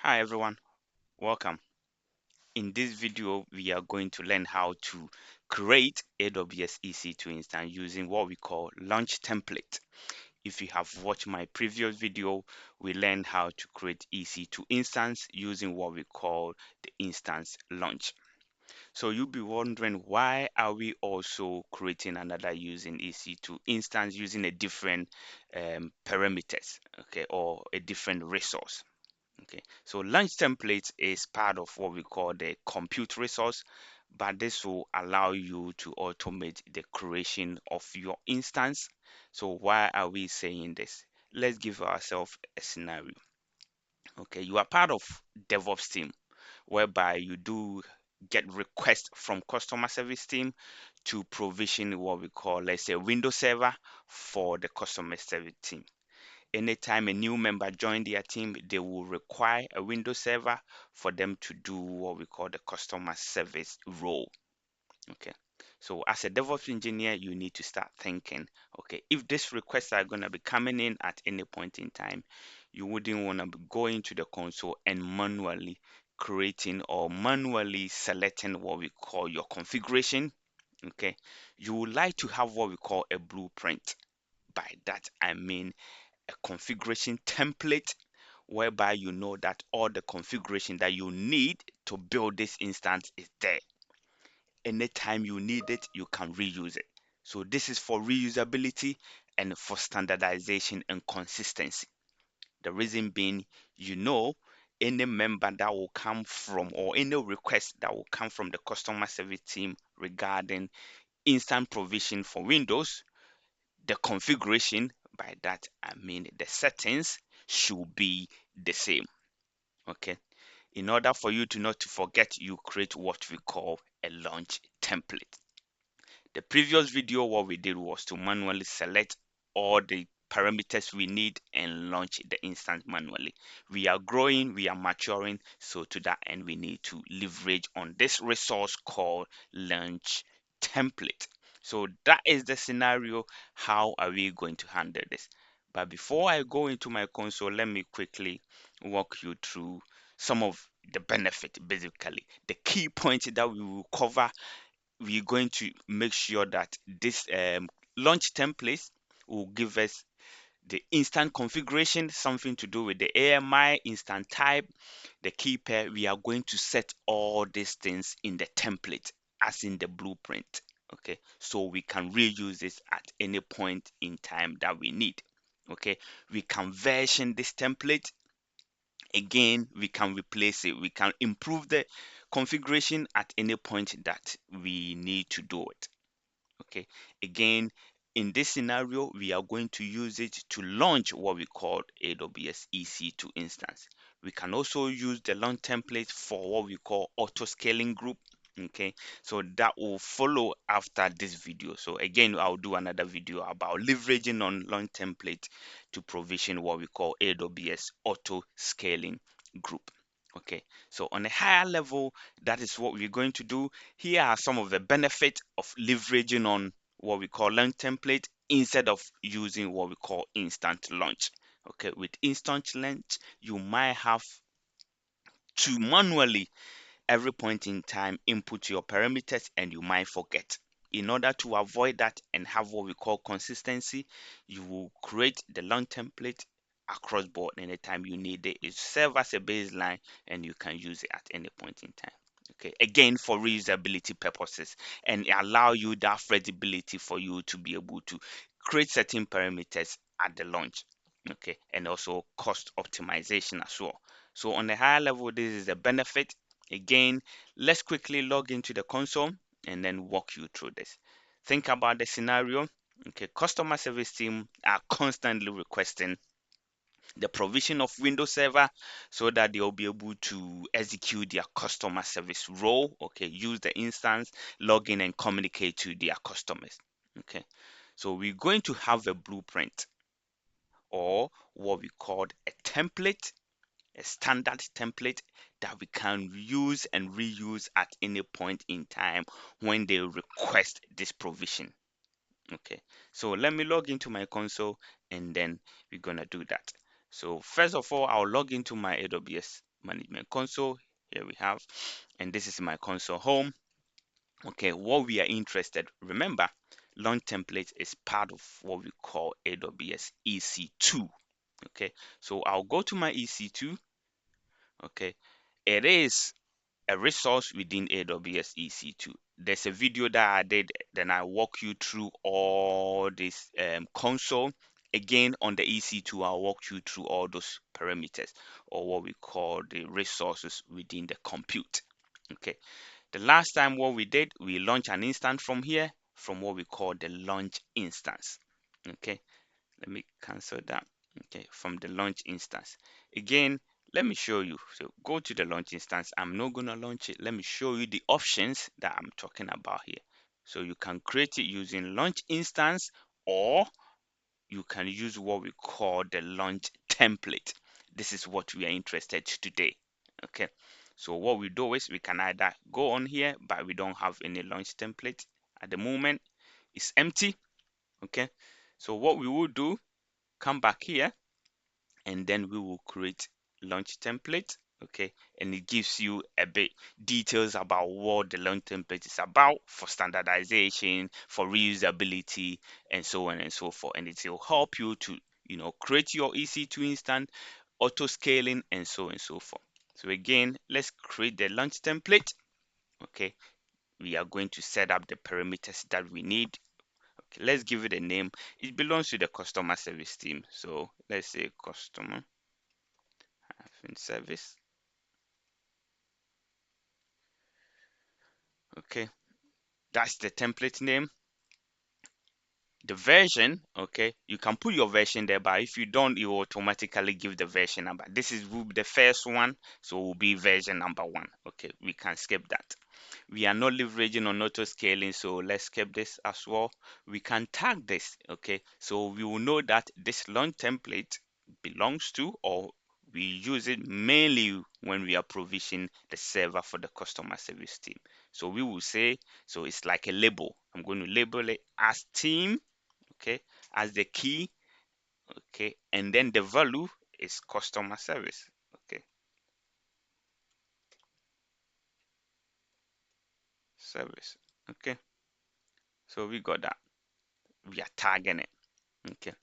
Hi everyone, welcome. In this video, we are going to learn how to create AWS EC2 instance using what we call Launch Template. If you have watched my previous video, we learned how to create EC2 instance using what we call the instance launch. So you'll be wondering, why are we also creating another using EC2 instance using a different parameters, okay, or a different resource? Okay, so launch template is part of what we call the compute resource, but this will allow you to automate the creation of your instance. So why are we saying this? Let's give ourselves a scenario. Okay, you are part of DevOps team, whereby you do get requests from customer service team to provision what we call, let's say, Windows server for the customer service team. Anytime a new member join their team, they will require a Windows server for them to do what we call the customer service role. Okay. So as a DevOps engineer, you need to start thinking, okay, if these requests are going to be coming in at any point in time, you wouldn't want to be going to the console and manually creating or manually selecting what we call your configuration. Okay. You would like to have what we call a blueprint. By that, I mean a configuration template whereby you know that all the configuration that you need to build this instance is there. Anytime you need it, you can reuse it. So this is for reusability and for standardization and consistency. The reason being, you know, any member that will come from or any request that will come from the customer service team regarding instant provision for Windows, the configuration, by that I mean the settings, should be the same. Okay, in order for you to not to forget, you create what we call a launch template. The previous video, what we did was to manually select all the parameters we need and launch the instance manually. We are growing, we are maturing, so to that end we need to leverage on this resource called launch template. So that is the scenario. How are we going to handle this? But before I go into my console, let me quickly walk you through some of the benefit. Basically the key points that we will cover, we're going to make sure that this launch template will give us the instant configuration, something to do with the AMI, instant type, the key pair. We are going to set all these things in the template as in the blueprint. Okay, so we can reuse this at any point in time that we need. Okay, we can version this template. Again, we can replace it, we can improve the configuration at any point that we need to do it. Okay, again, in this scenario we are going to use it to launch what we call AWS EC2 instance. We can also use the launch template for what we call auto scaling group. Okay, so that will follow after this video. So again, I'll do another video about leveraging on launch template to provision what we call AWS auto scaling group. Okay, so on a higher level, that is what we're going to do. Here are some of the benefits of leveraging on what we call launch template instead of using what we call instant launch. Okay, with instant launch, you might have to manually every point in time input your parameters and you might forget. In order to avoid that and have what we call consistency, you will create the launch template across board. Anytime you need it, it serves as a baseline and you can use it at any point in time. Okay, again, for reusability purposes, and allow you that flexibility for you to be able to create certain parameters at the launch. Okay, and also cost optimization as well. So on a higher level, this is a benefit. Again, let's quickly log into the console and then walk you through this. Think about the scenario. Okay, customer service team are constantly requesting the provision of Windows Server so that they'll be able to execute their customer service role. Okay, use the instance, log in, and communicate to their customers. Okay, so we're going to have a blueprint or what we call a template, a standard template that we can use and reuse at any point in time when they request this provision. Okay, so let me log into my console and then we're gonna do that. So first of all, I'll log into my AWS management console. Here we have, and this is my console home. Okay, what we are interested, remember, launch template is part of what we call AWS EC2. Okay, so I'll go to my EC2. Okay, it is a resource within AWS EC2. There's a video that I did, then I walk you through all this console. Again, on the EC2, I'll walk you through all those parameters, or what we call the resources within the compute. Okay, the last time what we did, we launched an instance from here, from what we call the launch instance. Okay, let me cancel that. Okay, from the launch instance. Again, let me show you. So go to the launch instance. I'm not gonna launch it. Let me show you the options that I'm talking about here. So you can create it using launch instance, or you can use what we call the launch template. This is what we are interested today. Okay, so what we do is we can either go on here, but we don't have any launch template at the moment. It's empty. Okay, so what we will do, come back here, and then we will create launch template. Okay, and it gives you a bit details about what the launch template is about, for standardization, for reusability, and so on and so forth. And it will help you to, create your EC2 instance, auto scaling, and so on and so forth. So again, let's create the launch template. Okay, we are going to set up the parameters that we need. Okay, let's give it a name. It belongs to the customer service team, so let's say customer service. Okay, that's the template name. The version, okay, you can put your version there, but if you don't, it will automatically give the version number. This is will be the first one, so it will be version number 1. Okay, we can skip that. We are not leveraging on auto scaling, so let's skip this as well. We can tag this. Okay, so we will know that this launch template belongs to, or we use it mainly when we are provisioning the server for the customer service team. So we will say, so it's like a label. I'm going to label it as team, okay, as the key, okay, and then the value is customer service. Okay, service. Okay, so we got that. We are tagging it. Okay,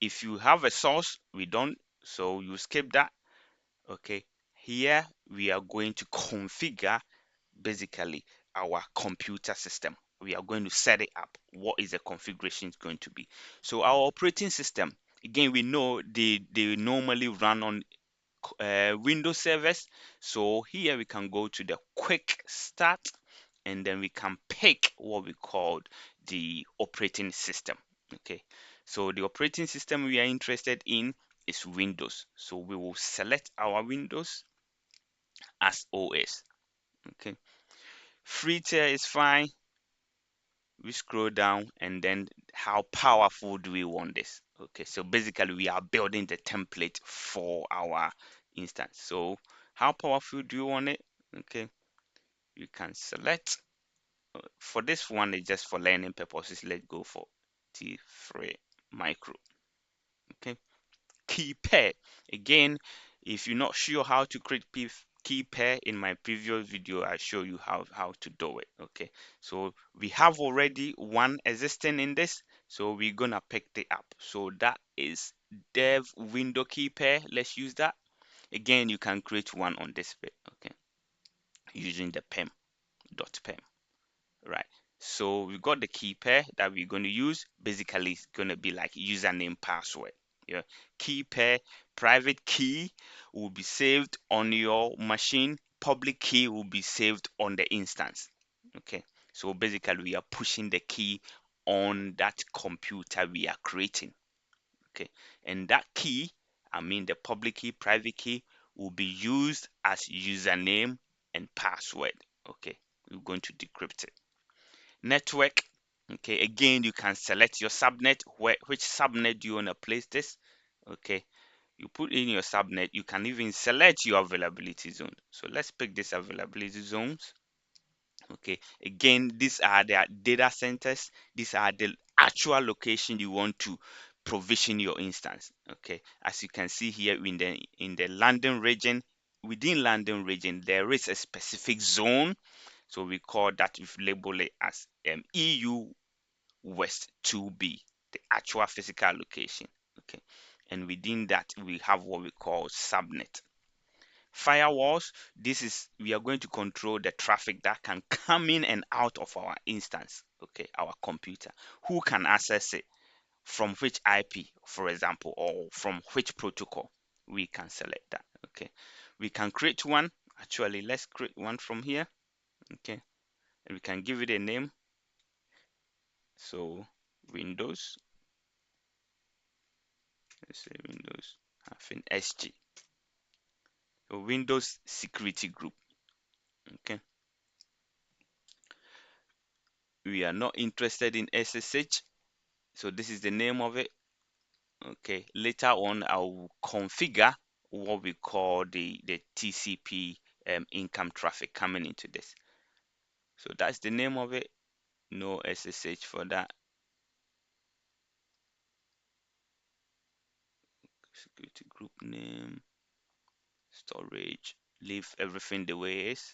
if you have a source, we don't, so you skip that. Okay, here we are going to configure basically our computer system. We are going to set it up. What is the configuration going to be? So our operating system, again, we know they normally run on Windows servers. So here we can go to the quick start, and then we can pick what we call the operating system. Okay, so the operating system we are interested in is Windows. So we will select our Windows as OS. Okay, free tier is fine. We scroll down, and then how powerful do we want this? Okay, so basically we are building the template for our instance. So how powerful do you want it? Okay, you can select. For this one, it's just for learning purposes. Let's go for T3 micro. Okay, key pair. Again, if you're not sure how to create key pair, in my previous video I show you how to do it. Okay, so we have already one existing in this, so we're gonna pick it up. So that is dev window key pair. Let's use that. Again, you can create one on this bit. Okay, using the pem.pem. Right, so we got the key pair that we're going to use. Basically it's going to be like username password. Yeah, key pair, private key will be saved on your machine, public key will be saved on the instance. Okay, so basically we are pushing the key on that computer we are creating. Okay, and that key, I mean the public key, private key, will be used as username and password. Okay, we're going to decrypt it. Network, okay, again you can select your subnet, which subnet do you want to place this. Okay, you put in your subnet. You can even select your availability zone. So let's pick this availability zones. Okay, again, these are the data centers. These are the actual location you want to provision your instance. Okay, as you can see here in the London region, within landing region, there is a specific zone. So we call that, if label it as EU West 2B, the actual physical location. Okay. And within that, we have what we call subnet. Firewalls, this is, we are going to control the traffic that can come in and out of our instance, okay, our computer. Who can access it, from which IP, for example, or from which protocol. We can select that. Okay, we can create one. Actually, let's create one from here. Okay, and we can give it a name. So Windows, let's say Windows SG. So Windows Security Group. Okay, we are not interested in SSH, so this is the name of it. Okay, later on I will configure what we call the TCP income traffic coming into this. So that's the name of it. No SSH for that. Security group name, storage, leave everything the way it is.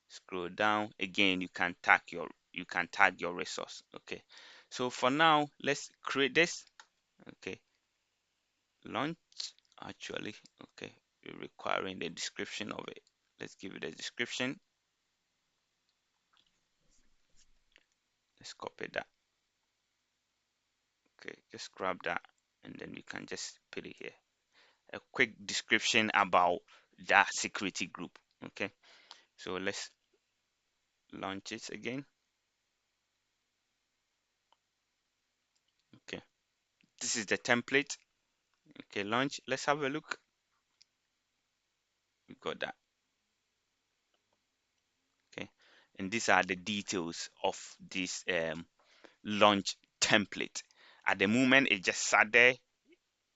Scroll down again, you can tag your resource. Okay, so for now let's create this. Okay, launch. Actually, okay, we're requiring the description of it. Let's give it a description. Let's copy that. Okay, just grab that, and then you can just put it here. A quick description about that security group. Okay, so let's launch it again. Okay, this is the template. Okay, launch. Let's have a look. We got that. Okay, and these are the details of this launch template. At the moment, it just sat there.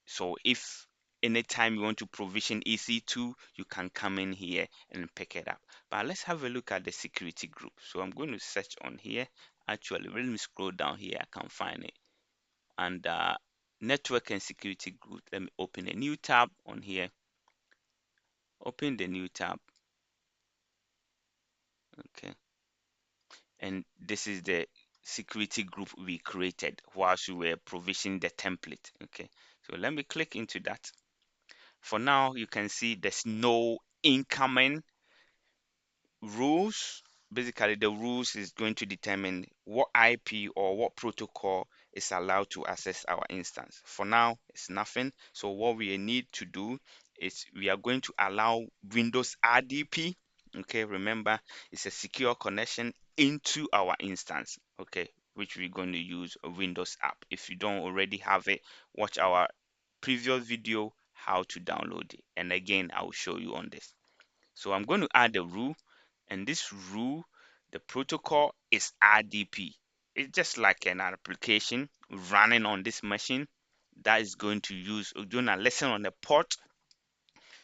So if anytime you want to provision EC2, you can come in here and pick it up. But let's have a look at the security group. So I'm going to search on here. Actually, let me scroll down here. I can find it. And network and security group. Let me open a new tab on here. Open the new tab. Okay. And this is the security group we created whilst we were provisioning the template. Okay. So let me click into that. For now, you can see there's no incoming rules. Basically, the rules is going to determine what IP or what protocol is allowed to access our instance. For now, it's nothing. So what we need to do is we are going to allow Windows RDP. Okay, remember, it's a secure connection into our instance. Okay, which we're going to use a Windows app. If you don't already have it, watch our previous video how to download it. And again, I will show you on this. So I'm going to add a rule, and this rule, the protocol is RDP. It's just like an application running on this machine that is going to use doing a lesson on the port.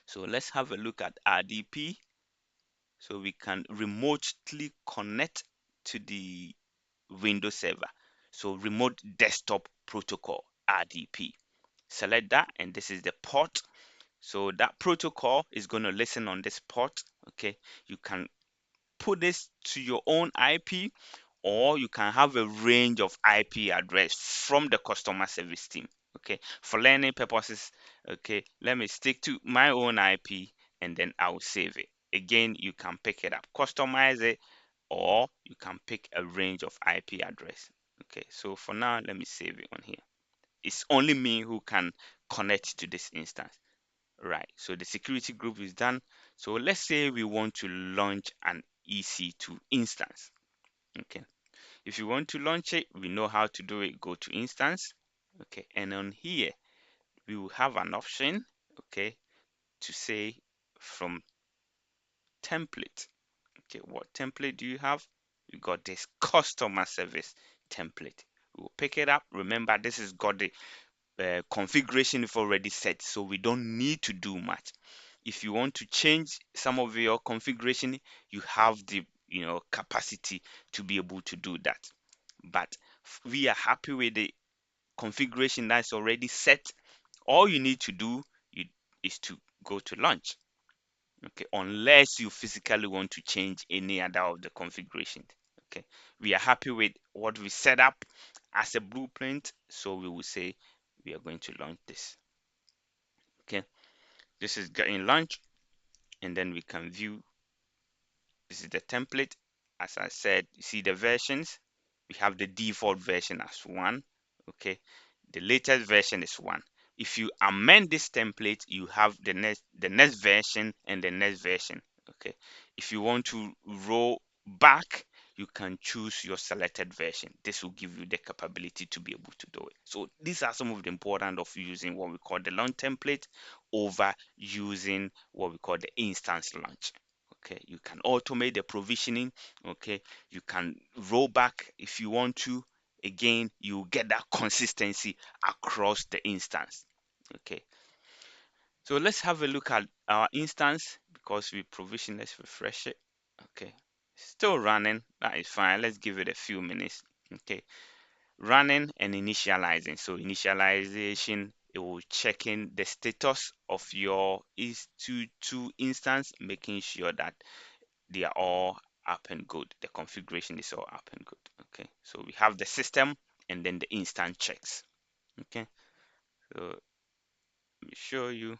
So let's have a look at RDP. So we can remotely connect to the Windows server. So remote desktop protocol, RDP. Select that, and this is the port. So that protocol is going to listen on this port. Okay, you can put this to your own IP, or you can have a range of IP address from the customer service team. Okay, for learning purposes, okay, let me stick to my own IP, and then I'll save it. Again, you can pick it up, customize it, or you can pick a range of IP address. Okay, so for now, let me save it on here. It's only me who can connect to this instance. Right, so the security group is done. So let's say we want to launch an EC2 instance. Okay, if you want to launch it, we know how to do it. Go to instance. Okay, and on here we will have an option, okay, to say from template. Okay, what template do you have? You got this customer service template. We will pick it up. Remember, this has got the configuration is already set, so we don't need to do much. If you want to change some of your configuration, you have the capacity to be able to do that. But we are happy with the configuration that's already set. All you need to do is to go to launch. Okay, unless you physically want to change any other of the configurations. Okay, we are happy with what we set up as a blueprint, so we will say we are going to launch this. Okay, this is getting launched, and then we can view. This is the template. As I said, you see the versions. We have the default version as 1. Okay, the latest version is 1. If you amend this template, you have the next version and the next version. Okay, if you want to roll back, you can choose your selected version. This will give you the capability to be able to do it. So these are some of the important of using what we call the launch template over using what we call the instance launch. Okay, you can automate the provisioning. Okay, you can roll back if you want to. Again, you get that consistency across the instance. Okay, so let's have a look at our instance because we provision. Let's refresh it. Okay, still running. That is fine. Let's give it a few minutes. Okay, running and initializing. So initialization, it will check in the status of your EC2 instance, making sure that they are all up and good. The configuration is all up and good. Okay, so we have the system and then the instant checks. Okay, so let me show you.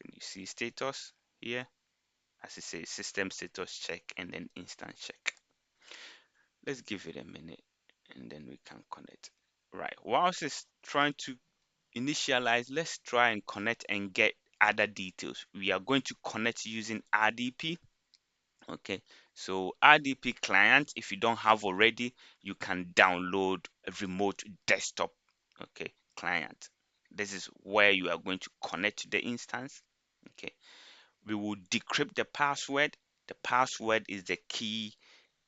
Can you see status here? As it says, system status check and then instant check. Let's give it a minute and then we can connect. Right, whilst it's trying to initialize, let's try and connect and get other details. We are going to connect using RDP. Okay, so RDP client, if you don't have already, you can download a remote desktop, okay, client. This is where you are going to connect to the instance. Okay, we will decrypt the password. The password is the key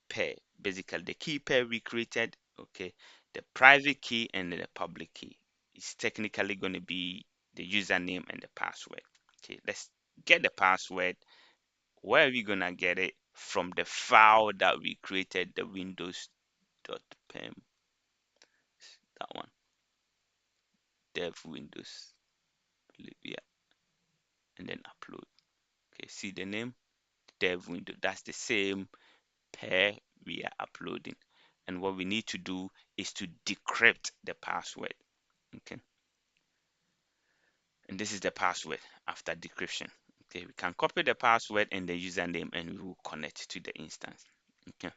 pair, basically the key pair we created. Okay, the private key and the public key is technically going to be the username and the password. Okay, let's get the password. Where are we gonna get it? From the file that we created, the windows.pem, that one, dev windows, yeah, and then upload. Okay, see the name, dev window. That's the same pair we are uploading. And what we need to do is to decrypt the password. Okay, and this is the password after decryption. Okay, we can copy the password and the username, and we will connect to the instance. Okay.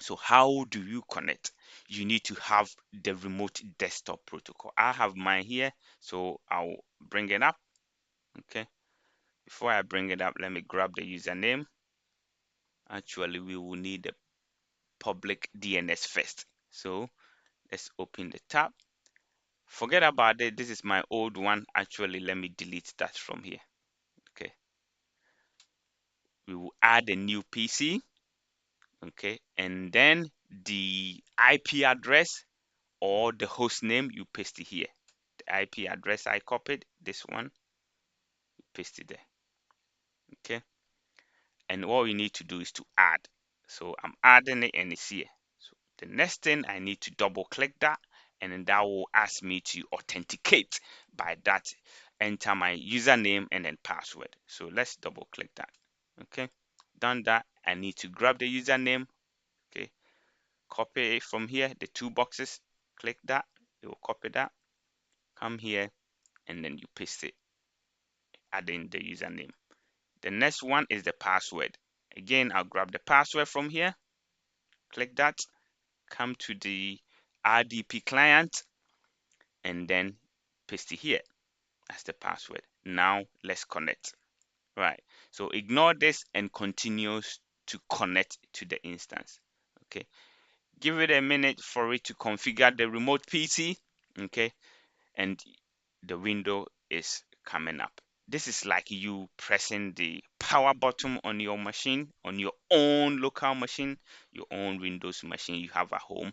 So how do you connect? You need to have the remote desktop protocol. I have mine here, so I'll bring it up. Okay. Before I bring it up, let me grab the username. Actually, we will need the public DNS first. So let's open the tab. Forget about it. This is my old one. Actually, let me delete that from here. Okay. We will add a new PC. Okay. And then the IP address or the host name, you paste it here. The IP address I copied, this one, you paste it there. Okay, and what we need to do is to add. So I'm adding it and it's here. So the next thing, I need to double click that, and then that will ask me to authenticate. By that, enter my username and then password. So let's double click that. Okay, done that. I need to grab the username. Okay, copy it from here, the two boxes, click that, it will copy that, come here, and then you paste it, add in the username. The next one is the password. Again, I'll grab the password from here, click that, come to the RDP client, and then paste it here as the password. Now let's connect. Right, so ignore this and continues to connect to the instance. Okay, give it a minute for it to configure the remote PC. Okay, and the window is coming up. This is like you pressing the power button on your machine, on your own local machine, your own Windows machine you have at home,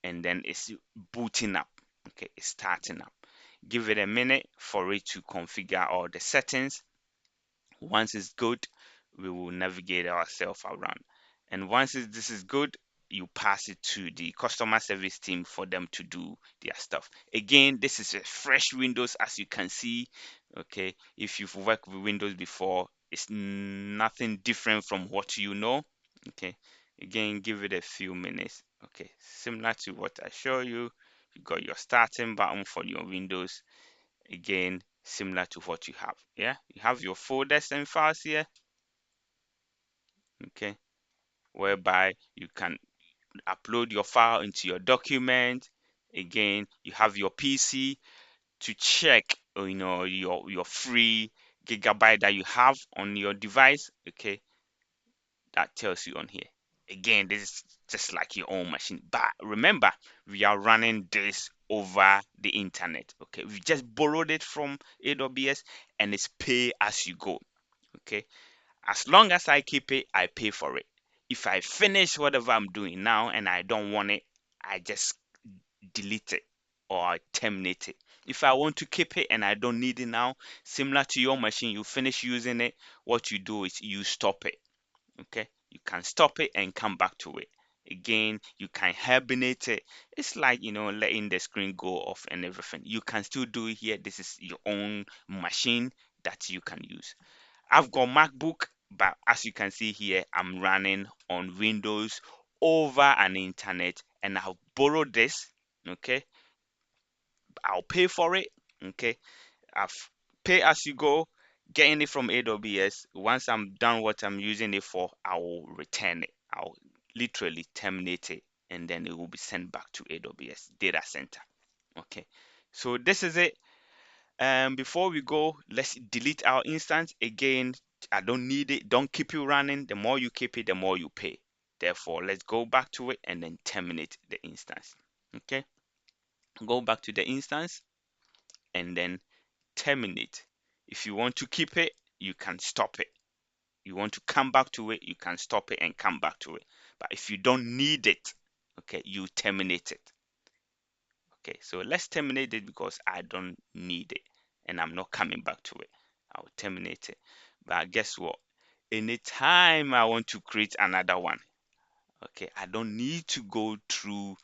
and then it's booting up. Okay, it's starting up. Give it a minute for it to configure all the settings. Once it's good, we will navigate ourselves around. And once this is good, you pass it to the customer service team for them to do their stuff. Again, this is a fresh Windows, as you can see. Okay, if you've worked with Windows before, it's nothing different from what you know. Okay, again, give it a few minutes. Okay, similar to what I show you. You got your starting button for your Windows. Again, similar to what you have. Yeah, you have your folders and files here. Okay, whereby you can upload your file into your document. Again, you have your PC to check, your free gigabyte that you have on your device. Okay, that tells you on here. Again, this is just like your own machine, but remember, we are running this over the internet. Okay, we just borrowed it from AWS, and it's pay as you go. Okay, as long as I keep it, I pay for it. If I finish whatever I'm doing now and I don't want it, I just delete it or I terminate it. If I want to keep it and I don't need it now, similar to your machine, you finish using it, what you do is you stop it. Okay, you can stop it and come back to it. Again, you can hibernate it. It's like, letting the screen go off and everything. You can still do it here. This is your own machine that you can use. I've got MacBook, but as you can see here, I'm running on Windows over an internet, and I'll borrow this. Okay, I'll pay for it. Okay, I've pay as you go, getting it from AWS. Once I'm done what I'm using it for, I will return it. I'll literally terminate it, and then it will be sent back to AWS data center. Okay, so this is it. Before we go, let's delete our instance. Again, I don't need it. Don't keep it running. The more you keep it, the more you pay. Therefore, let's go back to it and then terminate the instance. Okay, go back to the instance and then terminate. If you want to keep it, you can stop it. You want to come back to it, you can stop it and come back to it. But if you don't need it, okay, you terminate it. Okay, so let's terminate it because I don't need it and I'm not coming back to it. I'll terminate it. But guess what? Anytime I want to create another one, okay, I don't need to go through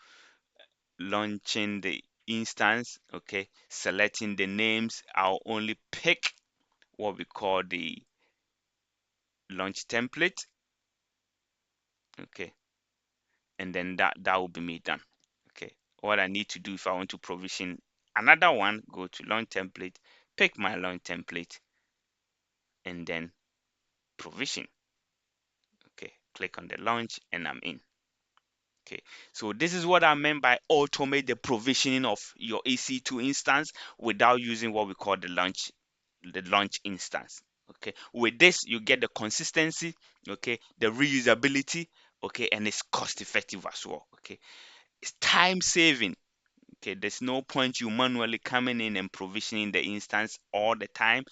launching the instance, okay, selecting the names. I'll only pick what we call the launch template, okay, and then that will be me done. Okay, what I need to do if I want to provision another one, go to launch template, pick my launch template, and then provision. Okay, click on the launch and I'm in. Okay, so this is what I meant by automate the provisioning of your EC2 instance without using what we call the launch instance. Okay, with this you get the consistency, okay, the reusability, okay, and it's cost effective as well. Okay, it's time saving. Okay, there's no point you manually coming in and provisioning the instance all the time.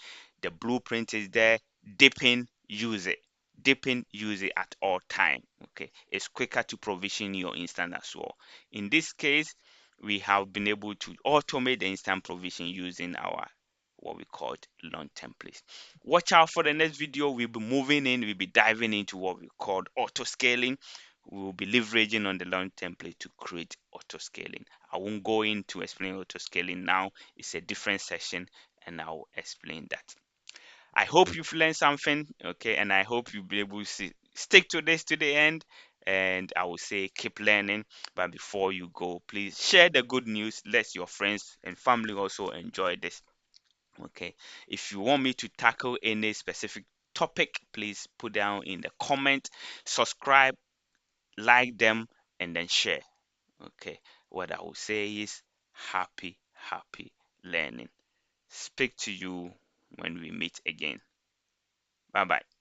The blueprint is there. Dip in, use it. Dip in, use it at all time. Okay, it's quicker to provision your instance as well. In this case, we have been able to automate the instant provision using our what we called launch templates. Watch out for the next video. We'll be moving in, we'll be diving into what we called auto scaling. We will be leveraging on the launch template to create auto scaling. I won't go into explain auto scaling now. It's a different session and I'll explain that. I hope you've learned something, okay, and I hope you'll be able to stick to this to the end. And I will say keep learning. But before you go, please share the good news. Let your friends and family also enjoy this. Okay, if you want me to tackle any specific topic, please put down in the comment, subscribe, like them, and then share. Okay, what I will say is happy learning. Speak to you when we meet again. Bye bye.